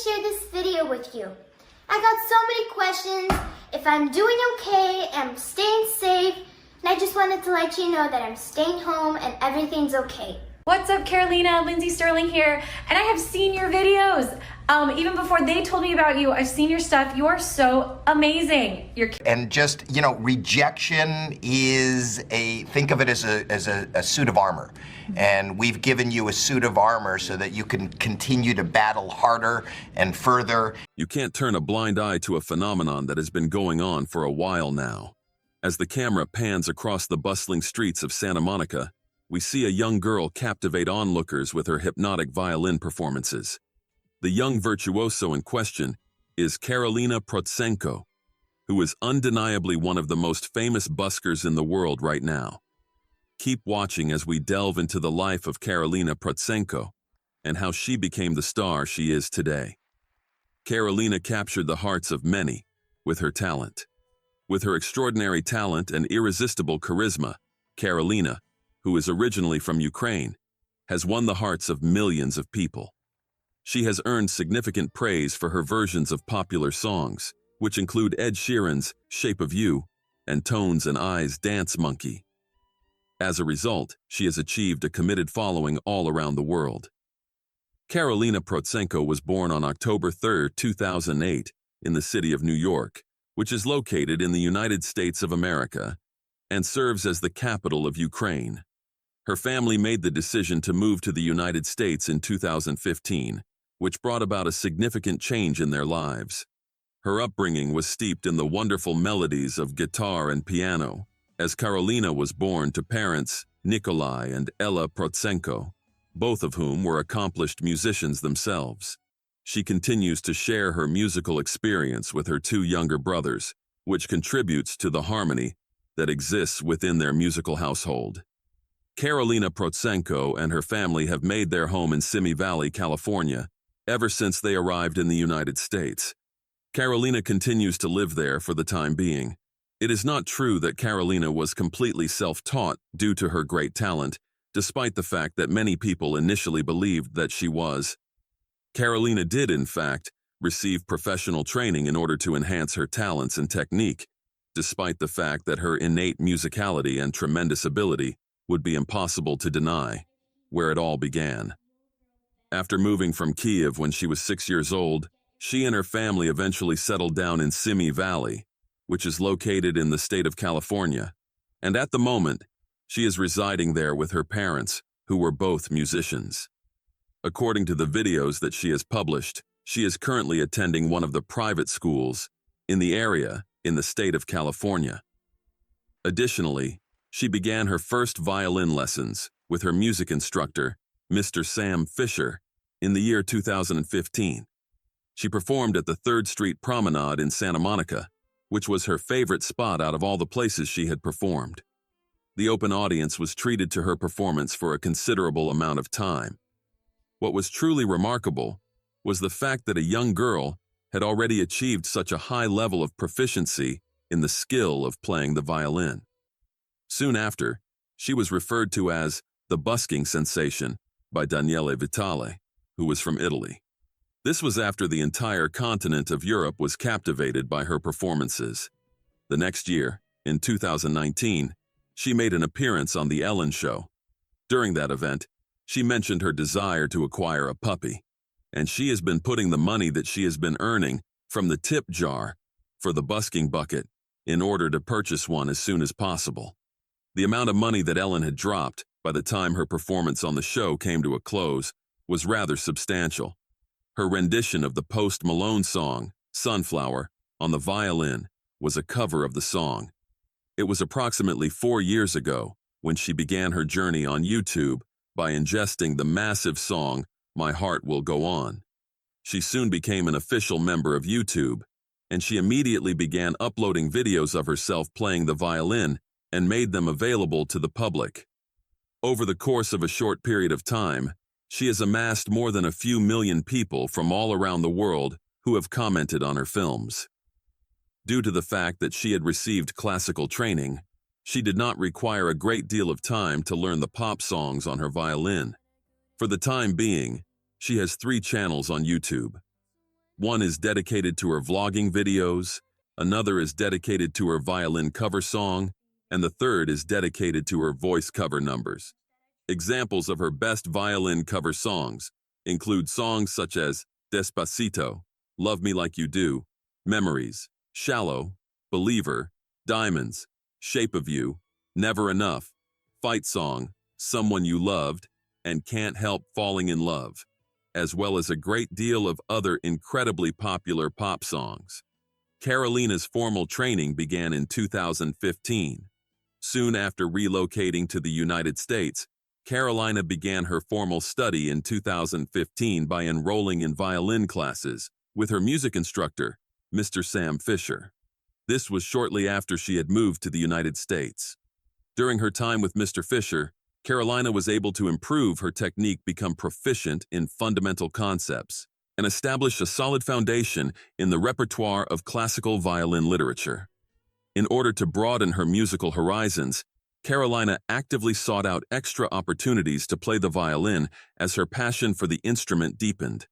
share this video with you. I got so many questions, if I'm doing okay, I'm staying safe, and I just wanted to let you know that I'm staying home and everything's okay. What's up, Karolina? Lindsay Sterling here, and I have seen your videos. Even before they told me about you, I've seen your stuff. You are so amazing. And just, you know, rejection is think of it as a suit of armor. And we've given you a suit of armor so that you can continue to battle harder and further. You can't turn a blind eye to a phenomenon that has been going on for a while now. As the camera pans across the bustling streets of Santa Monica, we see a young girl captivate onlookers with her hypnotic violin performances. The young virtuoso in question is Karolina Protsenko, who is undeniably one of the most famous buskers in the world right now. Keep watching as we delve into the life of Karolina Protsenko and how she became the star she is today. Karolina captured the hearts of many with her talent. With her extraordinary talent and irresistible charisma, Karolina, who is originally from Ukraine, has won the hearts of millions of people. She has earned significant praise for her versions of popular songs, which include Ed Sheeran's Shape of You and Tones and I's Dance Monkey. As a result, she has achieved a committed following all around the world. Karolina Protsenko was born on October 3, 2008, in the city of New York, which is located in the United States of America and serves as the capital of Ukraine. Her family made the decision to move to the United States in 2015, which brought about a significant change in their lives. Her upbringing was steeped in the wonderful melodies of guitar and piano, as Karolina was born to parents Nikolai and Ella Protsenko, both of whom were accomplished musicians themselves. She continues to share her musical experience with her two younger brothers, which contributes to the harmony that exists within their musical household. Karolina Protsenko and her family have made their home in Simi Valley, California, ever since they arrived in the United States. Karolina continues to live there for the time being. It is not true that Karolina was completely self-taught due to her great talent, despite the fact that many people initially believed that she was. Karolina did, in fact, receive professional training in order to enhance her talents and technique, despite the fact that her innate musicality and tremendous ability would be impossible to deny, where it all began. After moving from Kiev when she was 6 years old, she and her family eventually settled down in Simi Valley, which is located in the state of California, and at the moment, she is residing there with her parents, who were both musicians. According to the videos that she has published, she is currently attending one of the private schools in the area in the state of California. Additionally, she began her first violin lessons with her music instructor, Mr. Sam Fisher, in the year 2015. She performed at the 3rd Street Promenade in Santa Monica, which was her favorite spot out of all the places she had performed. The open audience was treated to her performance for a considerable amount of time. What was truly remarkable was the fact that a young girl had already achieved such a high level of proficiency in the skill of playing the violin. Soon after, she was referred to as the busking sensation by Daniele Vitale, who was from Italy. This was after the entire continent of Europe was captivated by her performances. The next year, in 2019, she made an appearance on The Ellen Show. During that event, she mentioned her desire to acquire a puppy, and she has been putting the money that she has been earning from the tip jar for the busking bucket in order to purchase one as soon as possible. The amount of money that Ellen had dropped by the time her performance on the show came to a close was rather substantial. Her rendition of the Post Malone song, Sunflower, on the violin was a cover of the song. It was approximately 4 years ago when she began her journey on YouTube by ingesting the massive song, My Heart Will Go On. She soon became an official member of YouTube, and she immediately began uploading videos of herself playing the violin and made them available to the public. Over the course of a short period of time, she has amassed more than a few million people from all around the world who have commented on her films. Due to the fact that she had received classical training, she did not require a great deal of time to learn the pop songs on her violin. For the time being, she has 3 channels on YouTube. One is dedicated to her vlogging videos, another is dedicated to her violin cover song, and the third is dedicated to her voice cover numbers. Examples of her best violin cover songs include songs such as Despacito, Love Me Like You Do, Memories, Shallow, Believer, Diamonds, Shape of You, Never Enough, Fight Song, Someone You Loved, and Can't Help Falling in Love, as well as a great deal of other incredibly popular pop songs. Karolina's formal training began in 2015. Soon after relocating to the United States, Karolina began her formal study in 2015 by enrolling in violin classes with her music instructor, Mr. Sam Fisher. This was shortly after she had moved to the United States. During her time with Mr. Fisher, Karolina was able to improve her technique, become proficient in fundamental concepts, and establish a solid foundation in the repertoire of classical violin literature. In order to broaden her musical horizons, Karolina actively sought out extra opportunities to play the violin as her passion for the instrument deepened.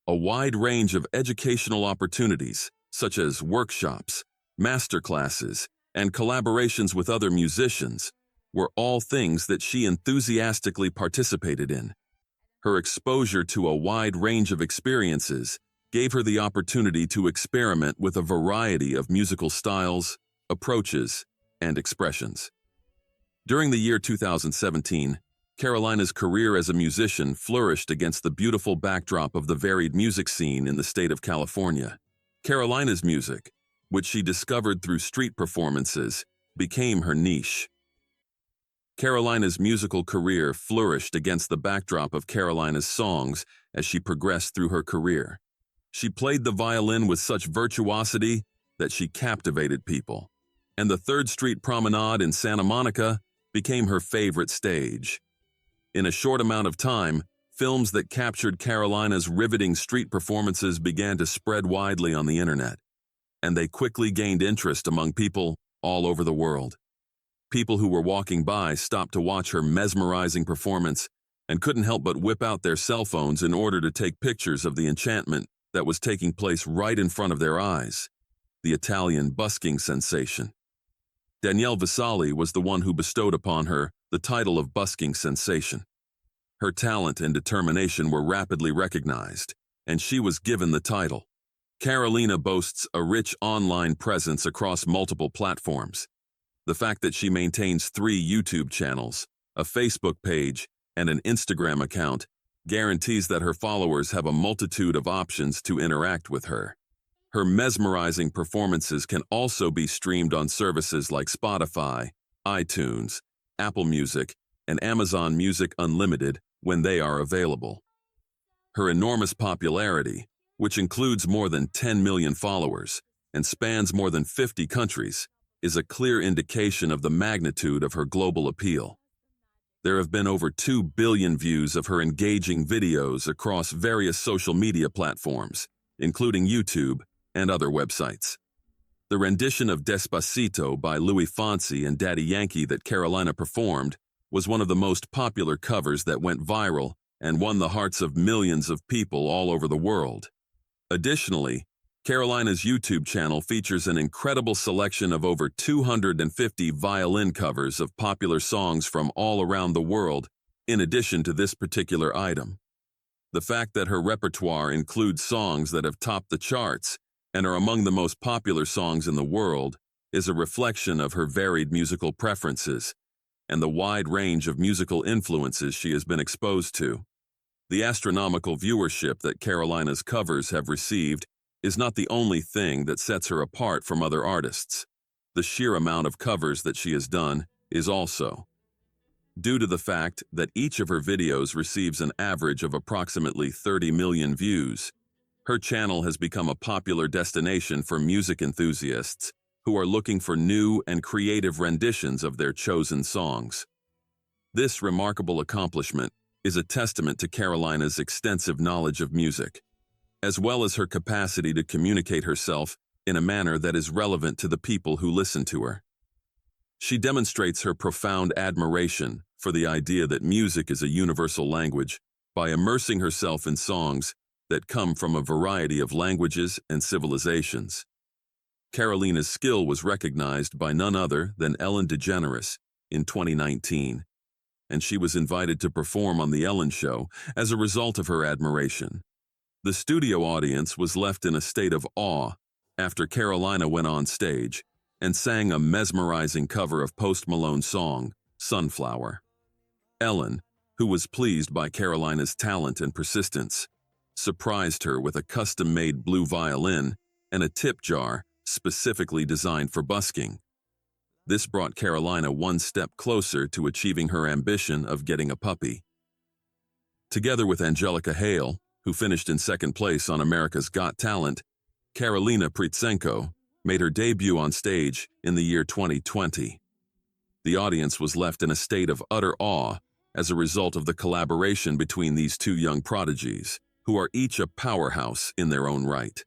A wide range of educational opportunities, such as workshops, masterclasses, and collaborations with other musicians, were all things that she enthusiastically participated in. Her exposure to a wide range of experiences gave her the opportunity to experiment with a variety of musical styles, approaches, and expressions. During the year 2017, Karolina's career as a musician flourished against the beautiful backdrop of the varied music scene in the state of California. Karolina's music, which she discovered through street performances, became her niche. Karolina's musical career flourished against the backdrop of Karolina's songs as she progressed through her career. She played the violin with such virtuosity that she captivated people, and the 3rd Street Promenade in Santa Monica became her favorite stage. In a short amount of time, films that captured Karolina's riveting street performances began to spread widely on the internet, and they quickly gained interest among people all over the world. People who were walking by stopped to watch her mesmerizing performance and couldn't help but whip out their cell phones in order to take pictures of the enchantment that was taking place right in front of their eyes, the Italian busking sensation. Danielle Vasali was the one who bestowed upon her the title of busking sensation. Her talent and determination were rapidly recognized, and she was given the title. Karolina boasts a rich online presence across multiple platforms. The fact that she maintains 3 YouTube channels, a Facebook page, and an Instagram account guarantees that her followers have a multitude of options to interact with her. Her mesmerizing performances can also be streamed on services like Spotify, iTunes, Apple Music, and Amazon Music Unlimited when they are available. Her enormous popularity, which includes more than 10 million followers and spans more than 50 countries, is a clear indication of the magnitude of her global appeal. There have been over 2 billion views of her engaging videos across various social media platforms, including YouTube and other websites. The rendition of Despacito by Louis Fonsi and Daddy Yankee that Karolina performed was one of the most popular covers that went viral and won the hearts of millions of people all over the world. Additionally, Karolina's YouTube channel features an incredible selection of over 250 violin covers of popular songs from all around the world, in addition to this particular item. The fact that her repertoire includes songs that have topped the charts and are among the most popular songs in the world is a reflection of her varied musical preferences and the wide range of musical influences she has been exposed to. The astronomical viewership that Karolina's covers have received is not the only thing that sets her apart from other artists. The sheer amount of covers that she has done is also. Due to the fact that each of her videos receives an average of approximately 30 million views, her channel has become a popular destination for music enthusiasts who are looking for new and creative renditions of their chosen songs. This remarkable accomplishment is a testament to Karolina's extensive knowledge of music, as well as her capacity to communicate herself in a manner that is relevant to the people who listen to her. She demonstrates her profound admiration for the idea that music is a universal language by immersing herself in songs that come from a variety of languages and civilizations. Karolina's skill was recognized by none other than Ellen DeGeneres in 2019, and she was invited to perform on The Ellen Show as a result of her admiration. The studio audience was left in a state of awe after Karolina went on stage and sang a mesmerizing cover of Post Malone's song, Sunflower. Ellen, who was pleased by Karolina's talent and persistence, surprised her with a custom-made blue violin and a tip jar specifically designed for busking. This brought Karolina one step closer to achieving her ambition of getting a puppy. Together with Angelica Hale, who finished in second place on America's Got Talent, Karolina Protsenko made her debut on stage in the year 2020. The audience was left in a state of utter awe as a result of the collaboration between these two young prodigies, who are each a powerhouse in their own right.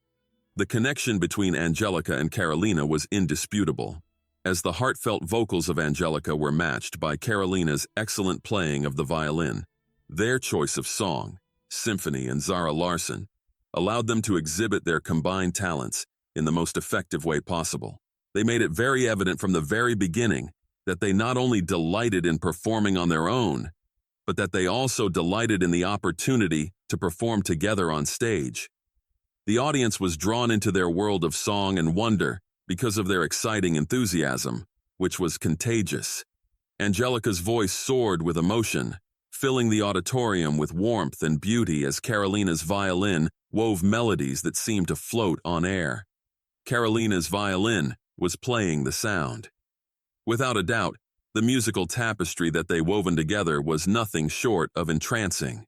The connection between Angelica and Karolina was indisputable, as the heartfelt vocals of Angelica were matched by Karolina's excellent playing of the violin. Their choice of song, symphony, and Zara Larsson allowed them to exhibit their combined talents in the most effective way possible. They made it very evident from the very beginning that they not only delighted in performing on their own, but that they also delighted in the opportunity to perform together on stage. The audience was drawn into their world of song and wonder because of their exciting enthusiasm, which was contagious. Angelica's voice soared with emotion, filling the auditorium with warmth and beauty as Karolina's violin wove melodies that seemed to float on air. Karolina's violin was playing the sound. Without a doubt, the musical tapestry that they woven together was nothing short of entrancing.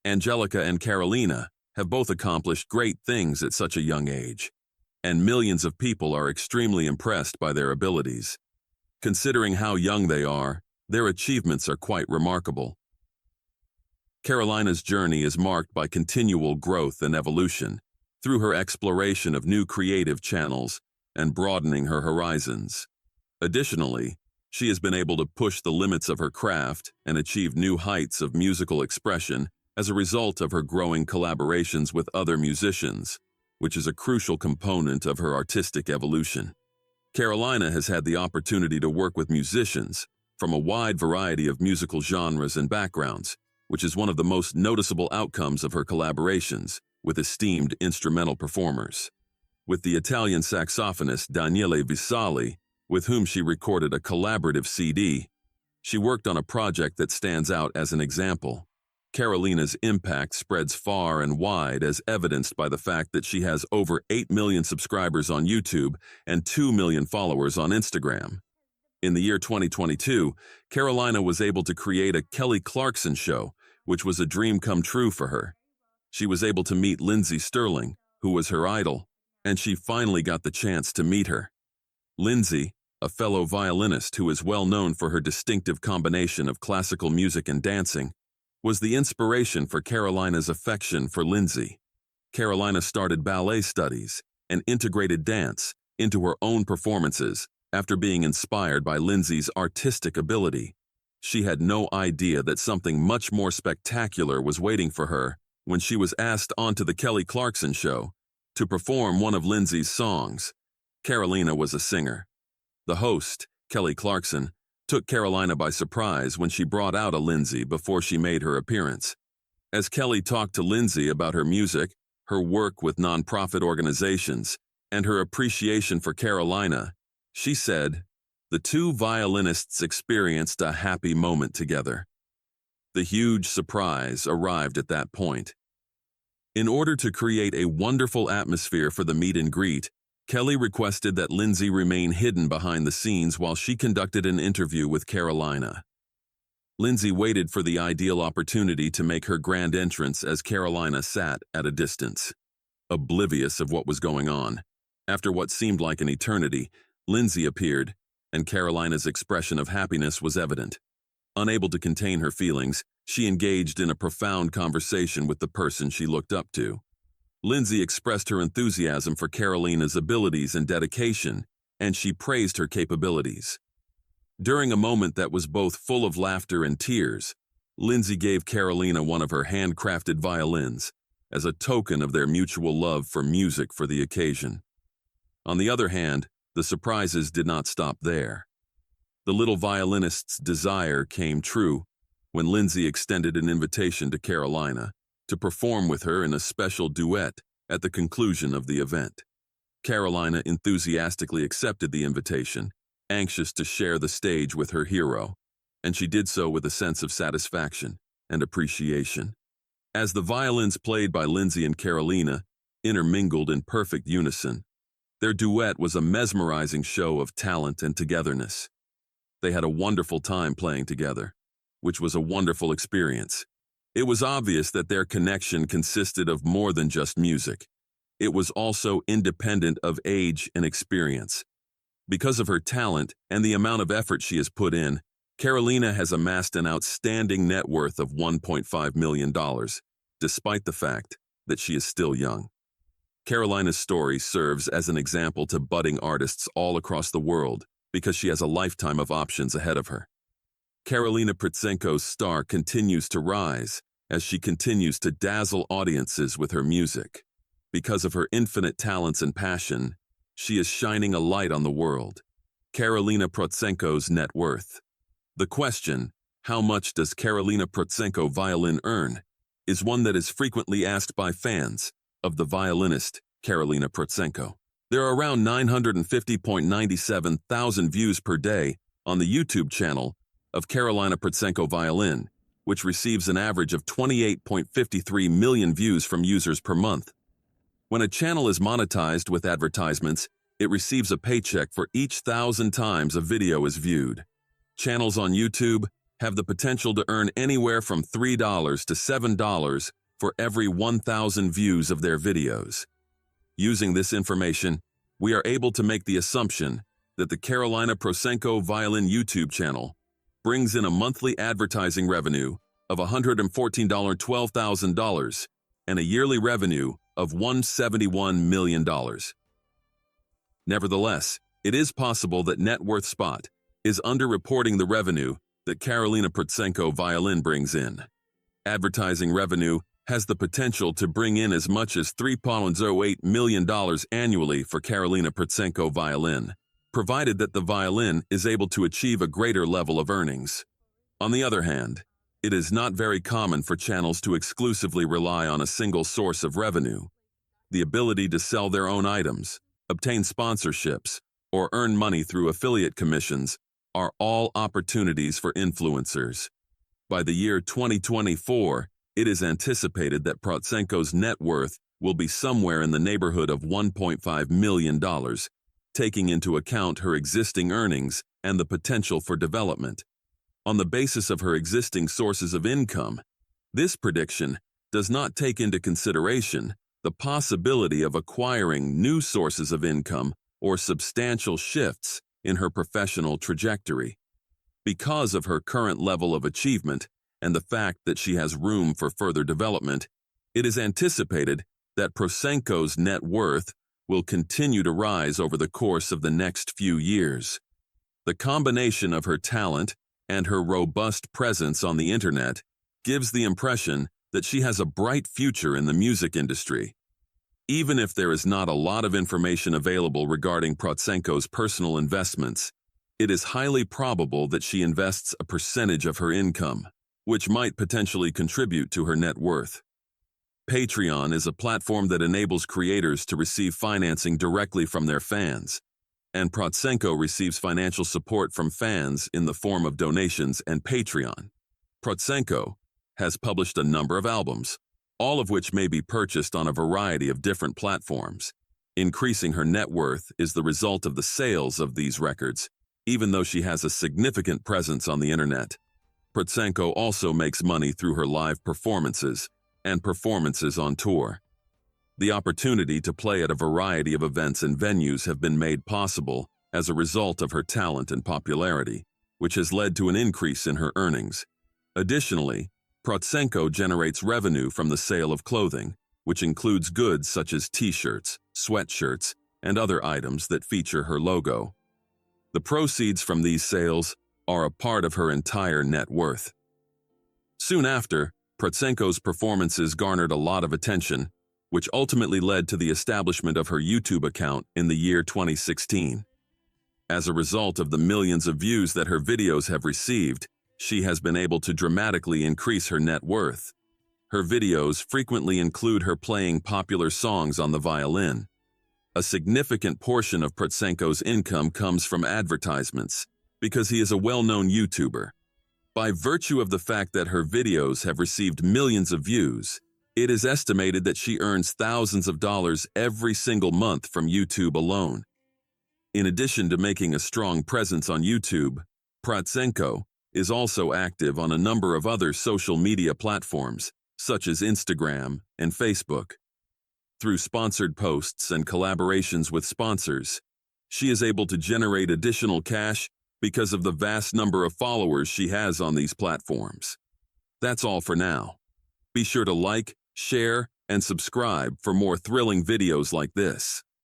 Angelica and Karolina have both accomplished great things at such a young age, and millions of people are extremely impressed by their abilities. Considering how young they are, their achievements are quite remarkable. Karolina's journey is marked by continual growth and evolution through her exploration of new creative channels and broadening her horizons. Additionally, she has been able to push the limits of her craft and achieve new heights of musical expression as a result of her growing collaborations with other musicians, which is a crucial component of her artistic evolution. Karolina has had the opportunity to work with musicians from a wide variety of musical genres and backgrounds, which is one of the most noticeable outcomes of her collaborations with esteemed instrumental performers. With the Italian saxophonist Daniele Visali, with whom she recorded a collaborative CD, she worked on a project that stands out as an example. Karolina's impact spreads far and wide, as evidenced by the fact that she has over 8 million subscribers on YouTube and 2 million followers on Instagram. In the year 2022, Karolina was able to create a Kelly Clarkson show, which was a dream come true for her. She was able to meet Lindsey Stirling, who was her idol, and she finally got the chance to meet her. Lindsey, a fellow violinist who is well known for her distinctive combination of classical music and dancing, was the inspiration for Karolina's affection for Lindsey. Karolina started ballet studies and integrated dance into her own performances after being inspired by Lindsey's artistic ability. She had no idea that something much more spectacular was waiting for her when she was asked onto the Kelly Clarkson show to perform one of Lindsey's songs. Karolina was a singer. The host, Kelly Clarkson, took Karolina by surprise when she brought out a Lindsey before she made her appearance. As Kelly talked to Lindsey about her music, her work with nonprofit organizations, and her appreciation for Karolina, she said, "The two violinists experienced a happy moment together." The huge surprise arrived at that point. In order to create a wonderful atmosphere for the meet and greet, Kelly requested that Lindsey remain hidden behind the scenes while she conducted an interview with Karolina. Lindsey waited for the ideal opportunity to make her grand entrance as Karolina sat at a distance, oblivious of what was going on. After what seemed like an eternity, Lindsey appeared, and Karolina's expression of happiness was evident. Unable to contain her feelings, she engaged in a profound conversation with the person she looked up to. Lindsey expressed her enthusiasm for Karolina's abilities and dedication, and she praised her capabilities. During a moment that was both full of laughter and tears, Lindsey gave Karolina one of her handcrafted violins, as a token of their mutual love for music for the occasion. On the other hand, the surprises did not stop there. The little violinist's desire came true when Lindsay extended an invitation to Karolina to perform with her in a special duet at the conclusion of the event. Karolina enthusiastically accepted the invitation, anxious to share the stage with her hero, and she did so with a sense of satisfaction and appreciation. As the violins played by Lindsay and Karolina intermingled in perfect unison, their duet was a mesmerizing show of talent and togetherness. They had a wonderful time playing together, which was a wonderful experience. It was obvious that their connection consisted of more than just music. It was also independent of age and experience. Because of her talent and the amount of effort she has put in, Karolina has amassed an outstanding net worth of $1.5 million, despite the fact that she is still young. Karolina's story serves as an example to budding artists all across the world because she has a lifetime of options ahead of her. Karolina Protsenko's star continues to rise as she continues to dazzle audiences with her music. Because of her infinite talents and passion, she is shining a light on the world. Karolina Protsenko's net worth. The question, how much does Karolina Protsenko violin earn, is one that is frequently asked by fans of the violinist Karolina Protsenko. There are around 950.97 thousand views per day on the YouTube channel of Karolina Protsenko Violin, which receives an average of 28.53 million views from users per month. When a channel is monetized with advertisements, it receives a paycheck for each 1,000 times a video is viewed. Channels on YouTube have the potential to earn anywhere from $3 to $7 for every 1,000 views of their videos. Using this information, we are able to make the assumption that the Karolina Protsenko Violin YouTube channel brings in a monthly advertising revenue of $114,12,000 and a yearly revenue of $171 million. Nevertheless, it is possible that Net Worth Spot is underreporting the revenue that Karolina Protsenko Violin brings in. Advertising revenue has the potential to bring in as much as $3.08 million annually for Karolina Protsenko Violin, provided that the violin is able to achieve a greater level of earnings. On the other hand, it is not very common for channels to exclusively rely on a single source of revenue. The ability to sell their own items, obtain sponsorships, or earn money through affiliate commissions are all opportunities for influencers. By the year 2024, it is anticipated that Protsenko's net worth will be somewhere in the neighborhood of $1.5 million, taking into account her existing earnings and the potential for development. On the basis of her existing sources of income, this prediction does not take into consideration the possibility of acquiring new sources of income or substantial shifts in her professional trajectory. Because of her current level of achievement and the fact that she has room for further development, it is anticipated that Protsenko's net worth will continue to rise over the course of the next few years. The combination of her talent and her robust presence on the internet gives the impression that she has a bright future in the music industry. Even if there is not a lot of information available regarding Protsenko's personal investments, it is highly probable that she invests a percentage of her income, which might potentially contribute to her net worth. Patreon is a platform that enables creators to receive financing directly from their fans, and Protsenko receives financial support from fans in the form of donations and Patreon. Protsenko has published a number of albums, all of which may be purchased on a variety of different platforms. Increasing her net worth is the result of the sales of these records, even though she has a significant presence on the internet. Protsenko also makes money through her live performances and performances on tour. The opportunity to play at a variety of events and venues have been made possible as a result of her talent and popularity, which has led to an increase in her earnings. Additionally, Protsenko generates revenue from the sale of clothing, which includes goods such as t-shirts, sweatshirts, and other items that feature her logo. The proceeds from these sales are a part of her entire net worth. Soon after, Protsenko's performances garnered a lot of attention, which ultimately led to the establishment of her YouTube account in the year 2016. As a result of the millions of views that her videos have received, she has been able to dramatically increase her net worth. Her videos frequently include her playing popular songs on the violin. A significant portion of Protsenko's income comes from advertisements, because he is a well-known YouTuber. By virtue of the fact that her videos have received millions of views, it is estimated that she earns thousands of dollars every single month from YouTube alone. In addition to making a strong presence on YouTube, Protsenko is also active on a number of other social media platforms, such as Instagram and Facebook. Through sponsored posts and collaborations with sponsors, she is able to generate additional cash because of the vast number of followers she has on these platforms. That's all for now. Be sure to like, share, and subscribe for more thrilling videos like this.